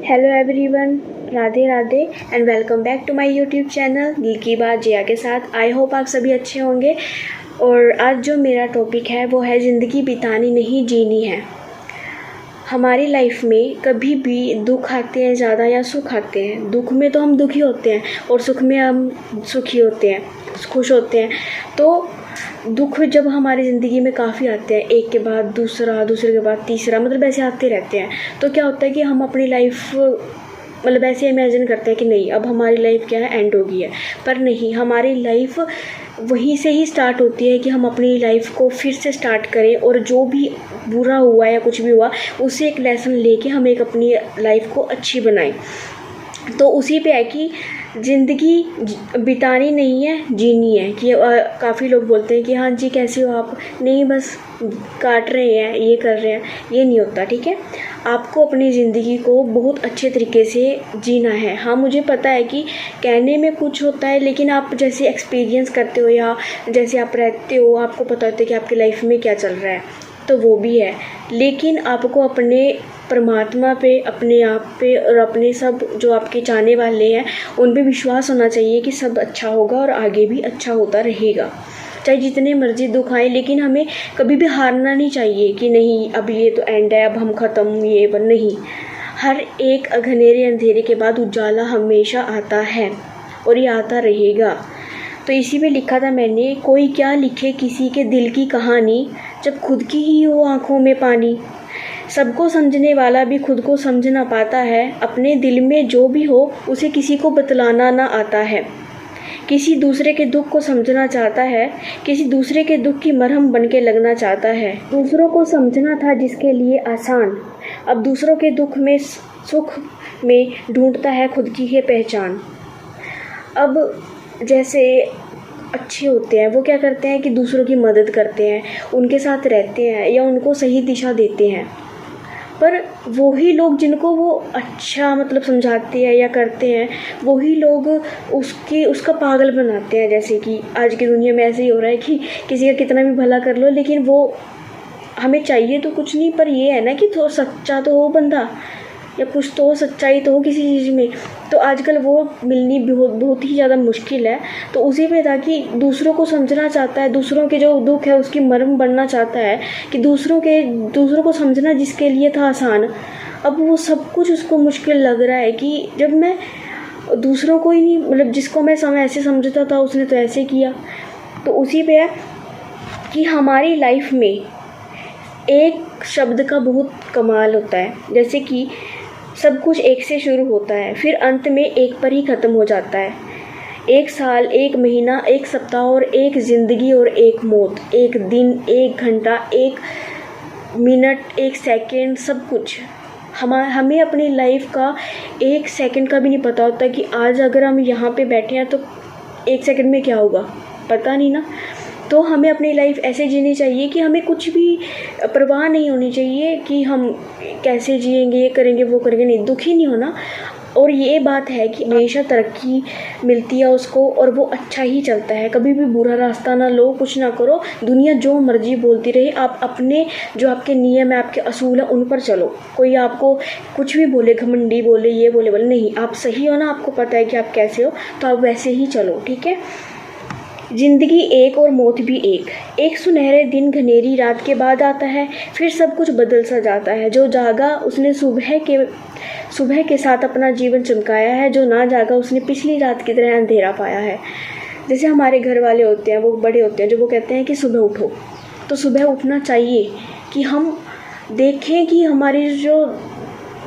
Hello everyone, Radhe Radhe and welcome back to my YouTube channel दिल की बात जिया के साथ। आई होप आप सभी अच्छे होंगे। और आज जो मेरा टॉपिक है वो है ज़िंदगी बितानी नहीं जीनी है। हमारी लाइफ में कभी भी दुख आते हैं ज़्यादा या सुख आते हैं। दुख में तो हम दुखी होते हैं और सुख में हम सुखी होते हैं, खुश होते हैं। तो दुख जब हमारी ज़िंदगी में काफ़ी आते हैं, एक के बाद दूसरा, दूसरे के बाद तीसरा, मतलब ऐसे आते रहते हैं। तो क्या होता है कि हम अपनी लाइफ मतलब ऐसे इमेजिन करते हैं कि नहीं, अब हमारी लाइफ क्या है, एंड हो गई है। पर नहीं, हमारी लाइफ वहीं से ही स्टार्ट होती है कि हम अपनी लाइफ को फिर से स्टार्ट करें और जो भी बुरा हुआ या कुछ भी हुआ उससे एक लेसन लेके हम एक अपनी लाइफ को अच्छी बनाएं। तो उसी पे है कि ज़िंदगी बितानी नहीं है, जीनी है। कि काफ़ी लोग बोलते हैं कि हाँ जी कैसे हो आप, नहीं बस काट रहे हैं, ये कर रहे हैं। ये नहीं होता, ठीक है। आपको अपनी ज़िंदगी को बहुत अच्छे तरीके से जीना है। हाँ, मुझे पता है कि कहने में कुछ होता है, लेकिन आप जैसे एक्सपीरियंस करते हो या जैसे आप रहते हो, आपको पता होता है कि आपकी लाइफ में क्या चल रहा है, तो वो भी है। लेकिन आपको अपने परमात्मा पे, अपने आप पे और अपने सब जो आपके चाहने वाले हैं उन पे विश्वास होना चाहिए कि सब अच्छा होगा और आगे भी अच्छा होता रहेगा, चाहे जितने मर्जी दुख आए। लेकिन हमें कभी भी हारना नहीं चाहिए कि नहीं अब ये तो एंड है, अब हम ख़त्म, ये पर नहीं। हर एक घनेरे अंधेरे के बाद उजाला हमेशा आता है और ये आता रहेगा। तो इसी में लिखा था मैंने, कोई क्या लिखे किसी के दिल की कहानी, जब खुद की ही हो आँखों में पानी। सबको समझने वाला भी खुद को समझ ना पाता है, अपने दिल में जो भी हो उसे किसी को बतलाना ना आता है। किसी दूसरे के दुख को समझना चाहता है, किसी दूसरे के दुख की मरहम बन के लगना चाहता है। दूसरों को समझना था जिसके लिए आसान, अब दूसरों के दुख में सुख में ढूंढता है खुद की है पहचान। अब जैसे अच्छे होते हैं वो क्या करते हैं कि दूसरों की मदद करते हैं, उनके साथ रहते हैं या उनको सही दिशा देते हैं। पर वही लोग जिनको वो अच्छा मतलब समझाते हैं या करते हैं, वही लोग उसका पागल बनाते हैं। जैसे कि आज की दुनिया में ऐसे ही हो रहा है कि किसी का कितना भी भला कर लो, लेकिन वो हमें चाहिए तो कुछ नहीं, पर ये है ना कि थोड़ा सच्चा तो हो बंदा, या कुछ तो सच्चाई तो हो किसी चीज़ में। तो आजकल वो मिलनी बहुत ही ज़्यादा मुश्किल है। तो उसी पे था कि दूसरों को समझना चाहता है, दूसरों के जो दुख है उसकी मरहम बनना चाहता है, कि दूसरों को समझना जिसके लिए था आसान, अब वो सब कुछ उसको मुश्किल लग रहा है। कि जब मैं दूसरों को ही नहीं, मतलब जिसको मैं ऐसे समझता था उसने तो ऐसे किया। तो उसी पे है कि हमारी लाइफ में एक शब्द का बहुत कमाल होता है। जैसे कि सब कुछ एक से शुरू होता है, फिर अंत में एक पर ही ख़त्म हो जाता है। एक साल, एक महीना, एक सप्ताह और एक ज़िंदगी और एक मौत, एक दिन, एक घंटा, एक मिनट, एक सेकंड, सब कुछ। हमें अपनी लाइफ का एक सेकंड का भी नहीं पता होता कि आज अगर हम यहाँ पे बैठे हैं तो एक सेकंड में क्या होगा, पता नहीं ना। तो हमें अपनी लाइफ ऐसे जीनी चाहिए कि हमें कुछ भी परवाह नहीं होनी चाहिए कि हम कैसे जिएंगे, ये करेंगे, वो करेंगे, नहीं, दुखी नहीं होना। और ये बात है कि हमेशा तरक्की मिलती है उसको और वो अच्छा ही चलता है। कभी भी बुरा रास्ता ना लो, कुछ ना करो, दुनिया जो मर्जी बोलती रहे, आप अपने जो आपके नियम है, आपके असूल है, उन पर चलो। कोई आपको कुछ भी बोले, घमंडी बोले, ये बोले नहीं, आप सही हो ना, आपको पता है कि आप कैसे हो, तो आप वैसे ही चलो, ठीक है। जिंदगी एक और मौत भी एक सुनहरे दिन घनेरी रात के बाद आता है, फिर सब कुछ बदल सा जाता है। जो जागा उसने सुबह के साथ अपना जीवन चमकाया है, जो ना जागा उसने पिछली रात की तरह अंधेरा पाया है। जैसे हमारे घर वाले होते हैं, वो बड़े होते हैं, जो वो कहते हैं कि सुबह उठो, तो सुबह उठना चाहिए कि हम देखें कि हमारी जो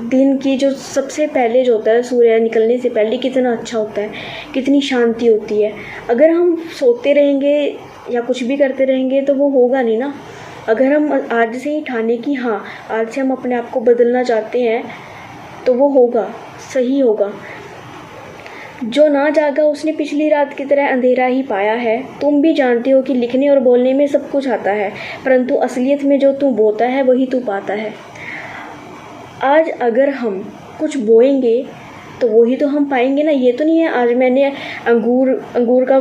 दिन की जो सबसे पहले जो होता है, सूर्य निकलने से पहले कितना अच्छा होता है, कितनी शांति होती है। अगर हम सोते रहेंगे या कुछ भी करते रहेंगे तो वो होगा नहीं ना। अगर हम आज से ही ठाने कि हाँ आज से हम अपने आप को बदलना चाहते हैं तो वो होगा, सही होगा। जो ना जागा उसने पिछली रात की तरह अंधेरा ही पाया है। तुम भी जानते हो कि लिखने और बोलने में सब कुछ आता है, परंतु असलियत में जो तू बोता है वही तू पाता है। आज अगर हम कुछ बोएंगे तो वही तो हम पाएंगे ना। ये तो नहीं है आज मैंने अंगूर का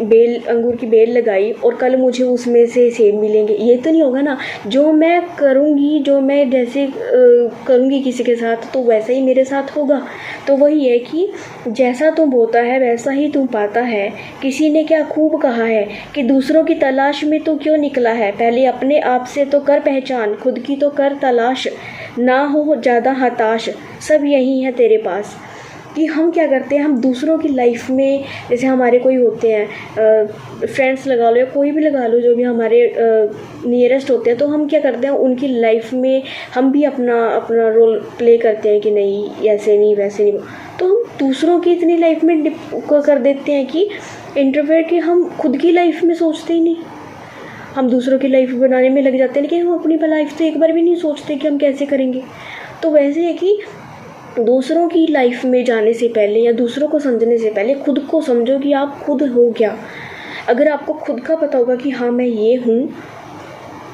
बेल, अंगूर की बेल लगाई और कल मुझे उसमें से सेब मिलेंगे, ये तो नहीं होगा ना। जो मैं करूँगी, जो मैं जैसे करूँगी किसी के साथ, तो वैसा ही मेरे साथ होगा। तो वही है कि जैसा तुम बोता है वैसा ही तुम पाता है। किसी ने क्या खूब कहा है कि दूसरों की तलाश में तो क्यों निकला है, पहले अपने आप से तो कर पहचान, खुद की तो कर तलाश, ना हो ज़्यादा हताश, सब यही है तेरे पास। कि हम क्या करते हैं, हम दूसरों की लाइफ में, जैसे हमारे कोई होते हैं फ्रेंड्स लगा लो या कोई भी लगा लो, जो भी हमारे नियरेस्ट होते हैं, तो हम क्या करते हैं उनकी लाइफ में हम भी अपना अपना रोल प्ले करते हैं कि नहीं ऐसे नहीं वैसे नहीं। तो हम दूसरों की इतनी लाइफ में कर देते हैं कि इंटरफेयर कि हम खुद की लाइफ में सोचते ही नहीं। हम दूसरों की लाइफ बनाने में लग जाते हैं, लेकिन हम अपनी लाइफ तो एक बार भी नहीं सोचते कि हम कैसे करेंगे। तो वैसे है कि दूसरों की लाइफ में जाने से पहले या दूसरों को समझने से पहले खुद को समझो कि आप खुद हो क्या। अगर आपको खुद का पता होगा कि हाँ मैं ये हूँ,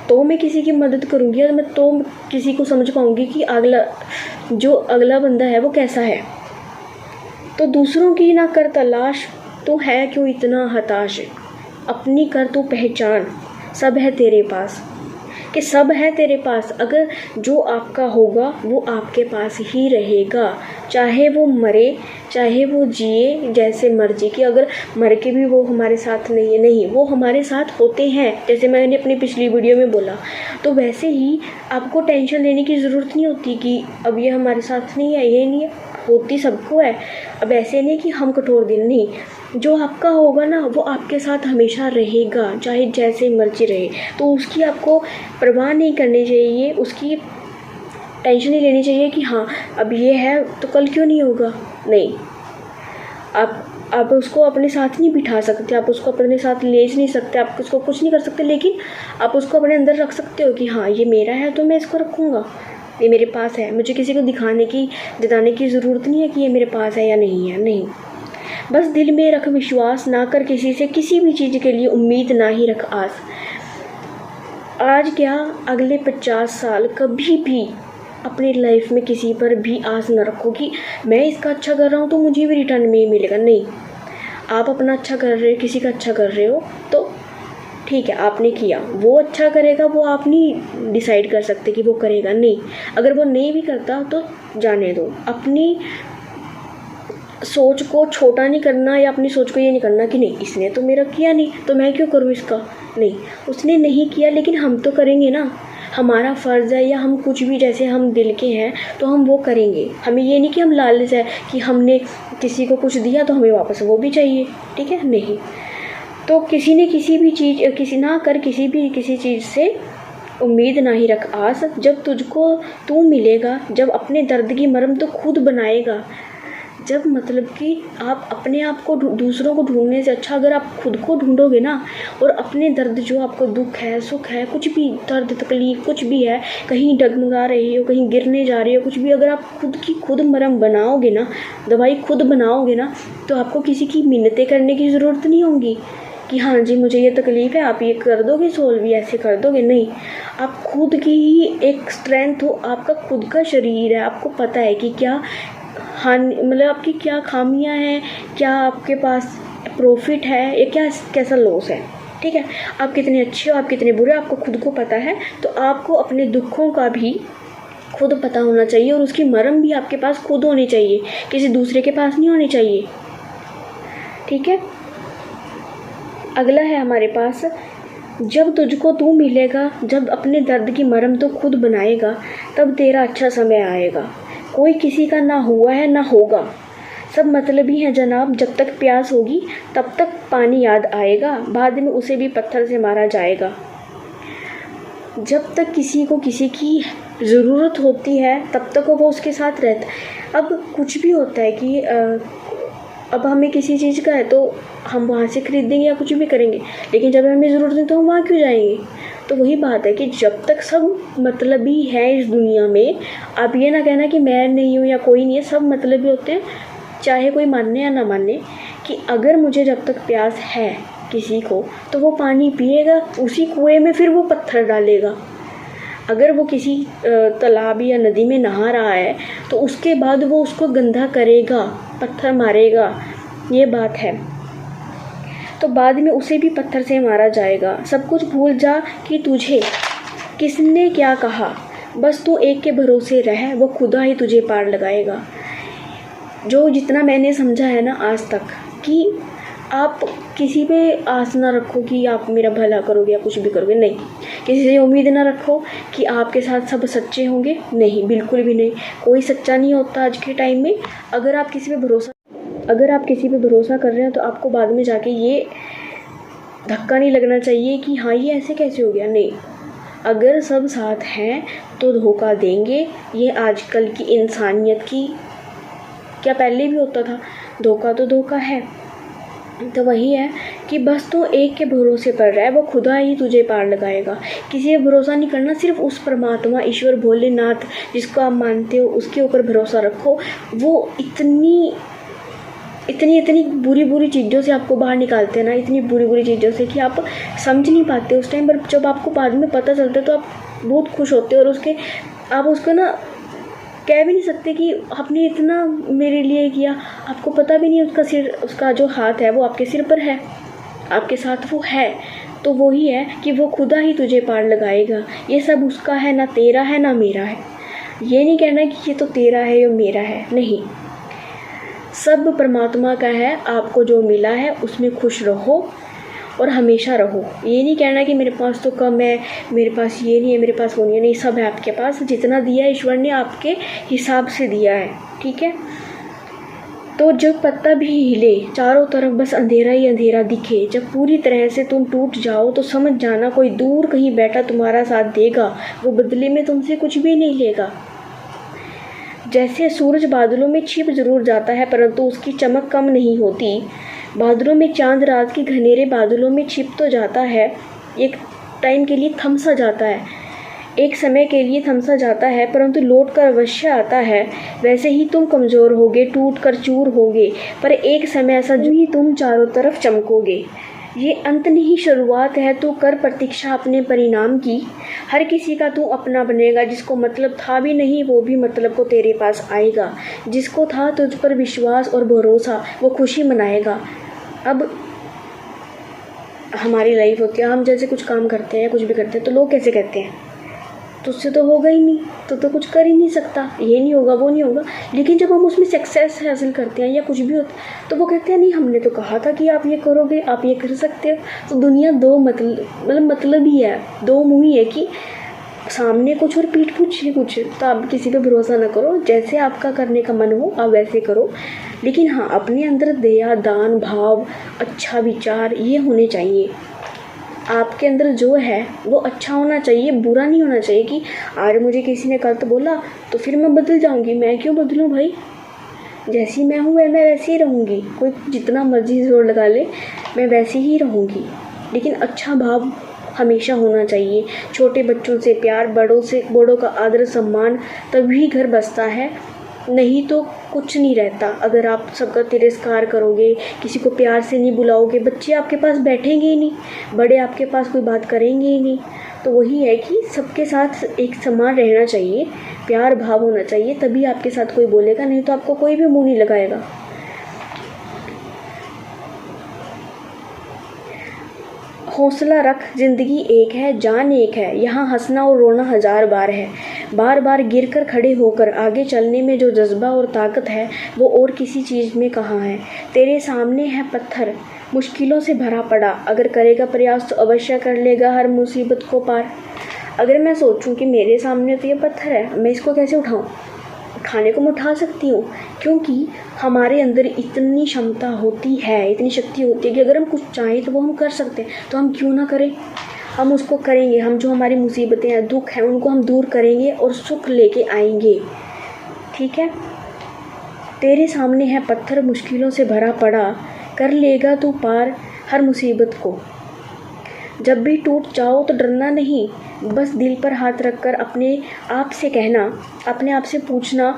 तो मैं किसी की मदद करूँगी और मैं तो किसी को समझ पाऊँगी कि अगला बंदा है वो कैसा है। तो दूसरों की ना कर तलाश, तो है क्यों इतना हताश, अपनी कर तो पहचान, सब है तेरे पास। कि सब है तेरे पास, अगर जो आपका होगा वो आपके पास ही रहेगा, चाहे वो मरे चाहे वो जिए, जैसे मर्जी। कि अगर मर के भी वो हमारे साथ नहीं है, नहीं, वो हमारे साथ होते हैं, जैसे मैंने अपनी पिछली वीडियो में बोला। तो वैसे ही आपको टेंशन लेने की ज़रूरत नहीं होती कि अब ये हमारे साथ नहीं है, ये नहीं है, होती सबको है। अब ऐसे नहीं कि हम कठोर दिल, नहीं, जो आपका होगा ना वो आपके साथ हमेशा रहेगा, चाहे जैसे मर्जी रहे। तो उसकी आपको परवाह नहीं करनी चाहिए, उसकी टेंशन नहीं लेनी चाहिए कि हाँ अब ये है तो कल क्यों नहीं होगा। नहीं, आप उसको अपने साथ नहीं बिठा सकते, आप उसको अपने साथ ले नहीं सकते, आप उसको कुछ नहीं कर सकते, लेकिन आप उसको अपने अंदर रख सकते हो कि हाँ ये मेरा है तो मैं इसको रखूँगा, ये मेरे पास है। मुझे किसी को दिखाने की जताने की ज़रूरत नहीं है कि ये मेरे पास है या नहीं है। नहीं, बस दिल में रख विश्वास, ना कर किसी से किसी भी चीज़ के लिए उम्मीद, ना ही रख आस। आज क्या अगले 50 साल कभी भी अपनी लाइफ में किसी पर भी आस न रखो कि मैं इसका अच्छा कर रहा हूँ तो मुझे भी रिटर्न में मिलेगा। नहीं, आप अपना अच्छा कर रहे हो, किसी का अच्छा कर रहे हो तो ठीक है, आपने किया, वो अच्छा करेगा वो आप नहीं डिसाइड कर सकते कि वो करेगा। नहीं, अगर वो नहीं भी करता तो जाने दो। अपनी सोच को छोटा नहीं करना, या अपनी सोच को ये नहीं करना कि नहीं इसने तो मेरा किया नहीं तो मैं क्यों करूँ इसका। नहीं, उसने नहीं किया लेकिन हम तो करेंगे ना, हमारा फ़र्ज़ है, या हम कुछ भी जैसे हम दिल के हैं तो हम वो करेंगे। हमें ये नहीं कि हम लालच है कि हमने किसी को कुछ दिया तो हमें वापस वो भी चाहिए, ठीक है, नहीं। तो किसी ने किसी भी चीज़ किसी चीज़ से उम्मीद ना ही रख आस, जब तुझको तू मिलेगा, जब अपने दर्द की मरहम तो खुद बनाएगा। जब मतलब कि आप अपने आप को दूसरों को ढूंढने से अच्छा अगर आप खुद को ढूंढोगे ना, और अपने दर्द, जो आपको दुख है सुख है, कुछ भी दर्द तकलीफ कुछ भी है, कहीं डगमगा रही हो, कहीं गिरने जा रही हो, कुछ भी, अगर आप खुद मरहम बनाओगे ना, दवाई खुद बनाओगे ना, तो आपको किसी की मिन्नतें करने की ज़रूरत नहीं होगी कि हाँ जी मुझे ये तकलीफ़ है, आप ये कर दोगे सोल्व, ये ऐसे कर दोगे। नहीं, आप खुद की ही एक स्ट्रेंथ हो, आपका खुद का शरीर है, आपको पता है कि क्या मतलब आपकी क्या खामियां हैं, क्या आपके पास प्रॉफिट है या क्या कैसा लॉस है, ठीक है। आप कितने अच्छे हो, आप कितने बुरे, आपको खुद को पता है। तो आपको अपने दुखों का भी खुद पता होना चाहिए, और उसकी मरहम भी आपके पास खुद होनी चाहिए, किसी दूसरे के पास नहीं होनी चाहिए, ठीक है। अगला है हमारे पास, जब तुझको तू मिलेगा, जब अपने दर्द की मरहम तो खुद बनाएगा, तब तेरा अच्छा समय आएगा। कोई किसी का ना हुआ है ना होगा, सब मतलबी हैं जनाब, जब तक प्यास होगी तब तक पानी याद आएगा, बाद में उसे भी पत्थर से मारा जाएगा। जब तक किसी को किसी की ज़रूरत होती है तब तक वो उसके साथ रहता है। अब कुछ भी होता है कि अब हमें किसी चीज़ का है तो हम वहाँ से ख़रीदेंगे या कुछ भी करेंगे, लेकिन जब हमें ज़रूरत नहीं तो हम वहाँ क्यों जाएंगे। तो वही बात है कि जब तक सब मतलबी है इस दुनिया में, आप ये ना कहना कि मैं नहीं हूँ या कोई नहीं है, सब मतलबी होते हैं, चाहे कोई माने या ना माने। कि अगर मुझे जब तक प्यास है किसी को तो वो पानी पिएगा, उसी कुएं में फिर वो पत्थर डालेगा। अगर वो किसी तालाब या नदी में नहा रहा है तो उसके बाद वो उसको गंदा करेगा, पत्थर मारेगा, ये बात है। तो बाद में उसे भी पत्थर से मारा जाएगा। सब कुछ भूल जा कि तुझे किसने क्या कहा, बस तू एक के भरोसे रह, वो खुदा ही तुझे पार लगाएगा। जो जितना मैंने समझा है ना आज तक, कि आप किसी पे आस ना रखो कि आप मेरा भला करोगे या कुछ भी करोगे, नहीं। किसी से उम्मीद ना रखो कि आपके साथ सब सच्चे होंगे, नहीं, बिल्कुल भी नहीं। कोई सच्चा नहीं होता आज के टाइम में। अगर आप किसी पे भरोसा कर रहे हो तो आपको बाद में जाके ये धक्का नहीं लगना चाहिए कि हाँ ये ऐसे कैसे हो गया, नहीं। अगर सब साथ हैं तो धोखा देंगे। ये आजकल की इंसानियत की, क्या पहले भी होता था, धोखा तो धोखा है। तो वही है कि बस तो एक के भरोसे पर रह, वो खुदा ही तुझे पार लगाएगा। किसी पे भरोसा नहीं करना, सिर्फ उस परमात्मा ईश्वर भोलेनाथ जिसको आप मानते हो उसके ऊपर भरोसा रखो। वो इतनी बुरी चीज़ों से आपको बाहर निकालते हैं ना, इतनी बुरी चीज़ों से कि आप समझ नहीं पाते उस टाइम पर। जब आपको बाद में पता चलता है तो आप बहुत खुश होते हो, और आप उसको ना कह भी नहीं सकते कि आपने इतना मेरे लिए किया। आपको पता भी नहीं उसका जो हाथ है वो आपके सिर पर है, आपके साथ वो है। तो वही है कि वो खुदा ही तुझे पार लगाएगा। ये सब उसका है, ना तेरा है ना मेरा है। ये नहीं कहना कि ये तो तेरा है या मेरा है, नहीं, सब परमात्मा का है। आपको जो मिला है उसमें खुश रहो और हमेशा रहो। ये नहीं कहना कि मेरे पास तो कम है, मेरे पास ये नहीं है, मेरे पास वो नहीं है, नहीं, सब है आपके पास। जितना दिया है ईश्वर ने आपके हिसाब से दिया है, ठीक है। तो जब पत्ता भी हिले, चारों तरफ बस अंधेरा ही अंधेरा दिखे, जब पूरी तरह से तुम टूट जाओ तो समझ जाना कोई दूर कहीं बैठा तुम्हारा साथ देगा, वो बदले में तुमसे कुछ भी नहीं लेगा। जैसे सूरज बादलों में छिप जरूर जाता है परंतु उसकी चमक कम नहीं होती, बादलों में चांद रात के घनेरे बादलों में छिप तो जाता है, एक टाइम के लिए थम सा जाता है, एक समय के लिए थम सा जाता है परंतु लौट कर अवश्य आता है। वैसे ही तुम कमज़ोर होगे, टूट कर चूर होगे, पर एक समय ऐसा जो ही तुम चारों तरफ चमकोगे। ये अंत नहीं शुरुआत है, तू कर प्रतीक्षा अपने परिणाम की। हर किसी का तू अपना बनेगा, जिसको मतलब था भी नहीं वो भी मतलब को तेरे पास आएगा। जिसको था तुझ पर विश्वास और भरोसा वो खुशी मनाएगा। अब हमारी लाइफ होती है, हम जैसे कुछ काम करते हैं, कुछ भी करते हैं तो लोग कैसे कहते हैं, तुझसे तो होगा ही नहीं, तो कुछ कर ही नहीं सकता, ये नहीं होगा, वो नहीं होगा। लेकिन जब हम उसमें सक्सेस हासिल करते हैं या कुछ भी होता तो वो कहते हैं नहीं, हमने तो कहा था कि आप ये करोगे, आप ये कर सकते हो। तो दुनिया दो मतलब ही है, दो मुँह ही है कि सामने कुछ और पीठ पीछे कुछ। तो आप किसी पे भरोसा ना करो, जैसे आपका करने का मन हो आप वैसे करो। लेकिन हाँ, अपने अंदर दया, दान भाव, अच्छा विचार ये होने चाहिए। आपके अंदर जो है वो अच्छा होना चाहिए, बुरा नहीं होना चाहिए कि आज मुझे किसी ने गलत बोला तो फिर मैं बदल जाऊंगी। मैं क्यों बदलूं भाई, जैसी मैं हूँ मैं वैसी ही रहूँगी। कोई जितना मर्जी जोर लगा ले, मैं वैसी ही रहूँगी। लेकिन अच्छा भाव हमेशा होना चाहिए। छोटे बच्चों से प्यार, बड़ों का आदर सम्मान, तभी घर बसता है, नहीं तो कुछ नहीं रहता। अगर आप सबका तिरस्कार करोगे, किसी को प्यार से नहीं बुलाओगे, बच्चे आपके पास बैठेंगे ही नहीं, बड़े आपके पास कोई बात करेंगे ही नहीं। तो वही है कि सबके साथ एक समान रहना चाहिए, प्यार भाव होना चाहिए, तभी आपके साथ कोई बोलेगा, नहीं तो आपको कोई भी मुँह नहीं लगाएगा। हौसला रख, जिंदगी एक है, जान एक है, यहाँ हंसना और रोना 1000 बार है। बार बार गिरकर खड़े होकर आगे चलने में जो जज्बा और ताकत है वो और किसी चीज़ में कहाँ है। तेरे सामने है पत्थर मुश्किलों से भरा पड़ा, अगर करेगा प्रयास तो अवश्य कर लेगा हर मुसीबत को पार। अगर मैं सोचूं कि मेरे सामने तो ये पत्थर है, मैं इसको कैसे उठाऊं, खाने को मैं उठा सकती हूँ, क्योंकि हमारे अंदर इतनी क्षमता होती है, इतनी शक्ति होती है कि अगर हम कुछ चाहें तो वो हम कर सकते हैं। तो हम क्यों ना करें, हम उसको करेंगे। हम जो हमारी मुसीबतें हैं, दुख हैं, उनको हम दूर करेंगे और सुख लेके आएंगे, ठीक है। तेरे सामने है पत्थर मुश्किलों से भरा पड़ा, कर लेगा तू पार हर मुसीबत को। जब भी टूट जाओ तो डरना नहीं, बस दिल पर हाथ रखकर अपने आप से कहना, अपने आप से पूछना,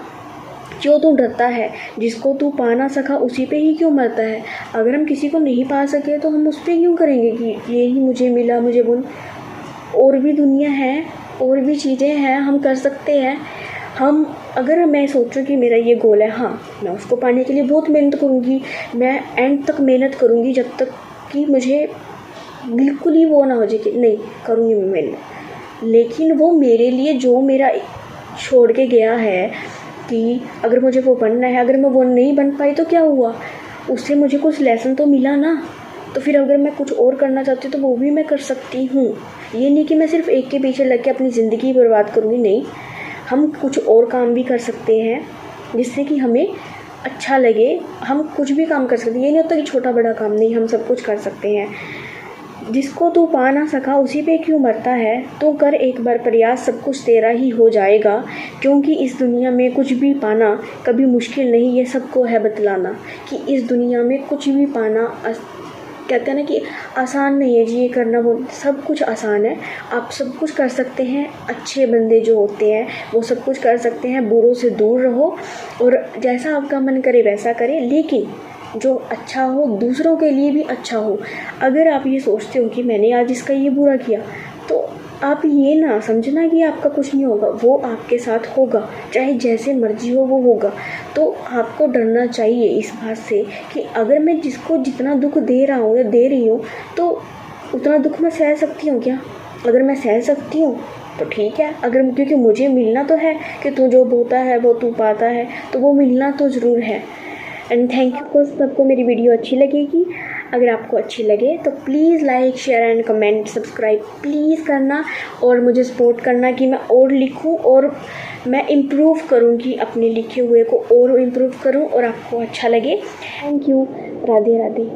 क्यों तू डरता है, जिसको तू पा ना सका उसी पे ही क्यों मरता है। अगर हम किसी को नहीं पा सके तो हम उस पर क्यों करेंगे कि ये ही मुझे मिला, मुझे बोल। और भी दुनिया है, और भी चीज़ें हैं, हम कर सकते हैं। हम अगर मैं सोचूं कि मेरा ये गोल है, हाँ मैं उसको पाने के लिए बहुत मेहनत करूँगी, मैं एंड तक मेहनत करूँगी जब तक कि मुझे बिल्कुल ही वो ना हो जाए कि नहीं करूँगी मैं मेरे, लेकिन वो मेरे लिए जो मेरा छोड़ के गया है कि अगर मुझे वो बनना है, अगर मैं वो नहीं बन पाई तो क्या हुआ, उससे मुझे कुछ लेसन तो मिला ना। तो फिर अगर मैं कुछ और करना चाहती हूँ तो वो भी मैं कर सकती हूँ। ये नहीं कि मैं सिर्फ एक के पीछे लग के अपनी ज़िंदगी बर्बाद करूँगी, नहीं, हम कुछ और काम भी कर सकते हैं जिससे कि हमें अच्छा लगे। हम कुछ भी काम कर सकते हैं, ये नहीं होता कि छोटा बड़ा काम, नहीं, हम सब कुछ कर सकते हैं। जिसको तू पा ना सका उसी पे क्यों मरता है, तो कर एक बार प्रयास, सब कुछ तेरा ही हो जाएगा। क्योंकि इस दुनिया में कुछ भी पाना कभी मुश्किल नहीं, ये सबको है बतलाना कि इस दुनिया में कुछ भी पाना कहते हैं ना कि आसान नहीं है जी, ये करना वो सब कुछ आसान है। आप सब कुछ कर सकते हैं। अच्छे बंदे जो होते हैं वो सब कुछ कर सकते हैं। बुरों से दूर रहो और जैसा आपका मन करे वैसा करें, लेकिन जो अच्छा हो, दूसरों के लिए भी अच्छा हो। अगर आप ये सोचते हो कि मैंने आज इसका ये बुरा किया, तो आप ये ना समझना कि आपका कुछ नहीं होगा, वो आपके साथ होगा, चाहे जैसे मर्जी हो वो होगा। तो आपको डरना चाहिए इस बात से कि अगर मैं जिसको जितना दुख दे रहा हूँ या दे रही हूँ तो उतना दुख मैं सह सकती हूँ क्या? अगर मैं सह सकती हूँ तो ठीक है, अगर क्योंकि मुझे मिलना तो है कि तू जो बोता है वो तू पाता है, तो वो मिलना तो ज़रूर है। एंड थैंक यू फॉर सबको मेरी वीडियो अच्छी लगेगी। अगर आपको अच्छी लगे तो please like share and comment subscribe please करना और मुझे सपोर्ट करना कि मैं और लिखूं और मैं इम्प्रूव करूं, कि अपने लिखे हुए को और इम्प्रूव करूं और आपको अच्छा लगे। Thank you. राधे राधे।